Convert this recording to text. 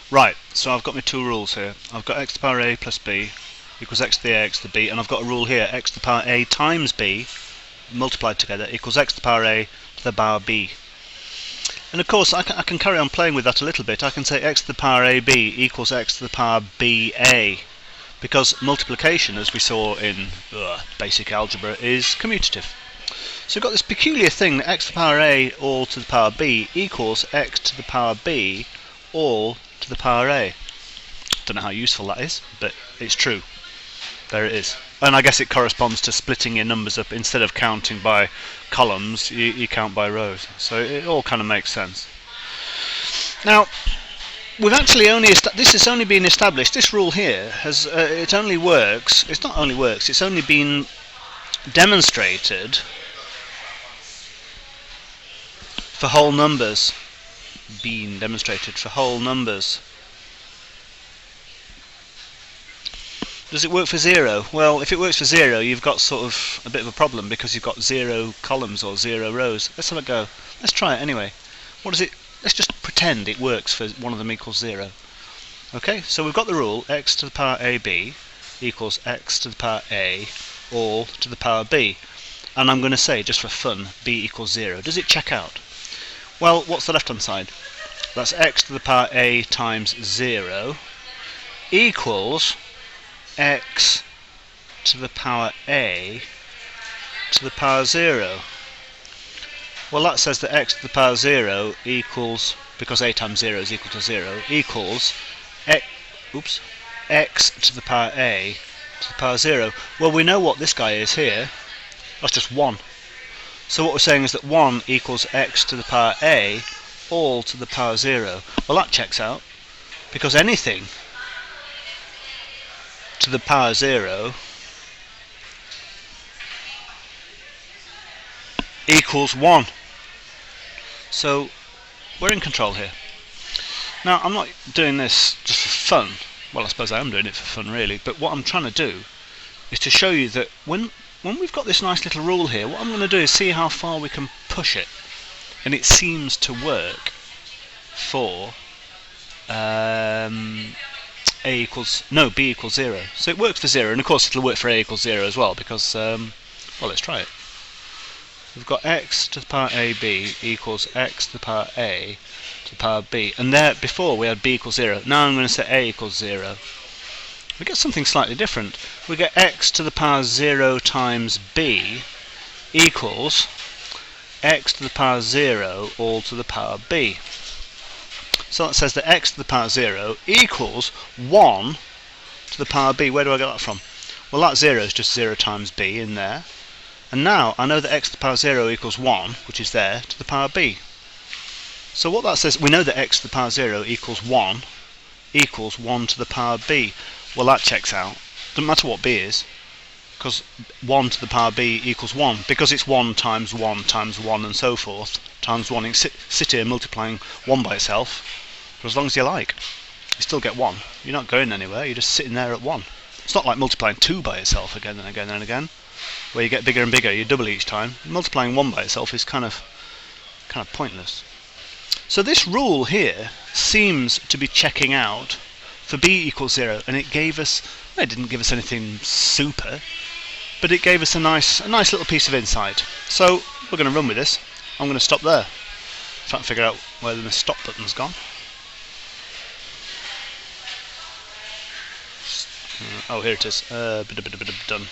Right, so I've got my two rules here. I've got x to the power a plus b equals x to the ax to the b, and I've got a rule here, x to the power a times b multiplied together equals x to the power a to the power b. And of course I can carry on playing with that a little bit. I can say x to the power ab equals x to the power ba, because multiplication, as we saw in basic algebra, is commutative. So we've got this peculiar thing that x to the power a all to the power b equals x to the power b all to the power a. Don't know how useful that is, but it's true. There it is. And I guess it corresponds to splitting your numbers up. Instead of counting by columns, you count by rows. So it all kind of makes sense. Now, we've actually only this has only been established. This rule here has it only works. It's not only works. It's only been demonstrated for whole numbers. Been demonstrated for whole numbers. Does it work for 0? Well, if it works for 0, you've got sort of a bit of a problem, because you've got 0 columns or 0 rows. Let's have a go. Let's try it anyway. What is it? Let's just pretend it works for one of them equals 0. Okay, so we've got the rule x to the power ab equals x to the power a all to the power b. And I'm going to say, just for fun, b equals 0. Does it check out? Well, what's the left-hand side? That's x to the power a times 0 equals x to the power a to the power 0. Well, that says that x to the power 0 equals, because a times 0 is equal to 0, equals x to the power a to the power 0. Well, we know what this guy is here. That's just 1. So what we're saying is that 1 equals x to the power a all to the power 0. Well, that checks out, because anything to the power 0 equals 1. So we're in control here. Now, I'm not doing this just for fun. Well, I suppose I am doing it for fun, really. But what I'm trying to do is to show you that when we've got this nice little rule here, what I'm going to do is see how far we can push it. And it seems to work for b equals 0. So it works for 0, and of course it'll work for a equals 0 as well, because well, let's try it. We've got x to the power ab equals x to the power a to the power b, and there before we had b equals 0. Now I'm going to say a equals 0. We get something slightly different. We get x to the power 0 times b equals x to the power 0 all to the power b. So that says that x to the power 0 equals 1 to the power b. Where do I get that from? Well, that 0 is just 0 times b in there. And now I know that x to the power 0 equals 1, which is there, to the power b. So what that says, we know that x to the power 0 equals 1 to the power b. Well, that checks out. Doesn't matter what b is, because 1 to the power b equals 1, because it's 1 times 1 times 1 and so forth, times 1. You can sit here multiplying 1 by itself for as long as you like. You still get 1. You're not going anywhere, you're just sitting there at 1. It's not like multiplying 2 by itself again and again and again, where you get bigger and bigger, you double each time. Multiplying 1 by itself is kind of pointless. So this rule here seems to be checking out for b equals 0, and it gave us, well, it didn't give us anything super, but it gave us a nice little piece of insight. So we're going to run with this. I'm going to stop there. Trying to figure out where the stop button's gone. Oh, here it is. Done.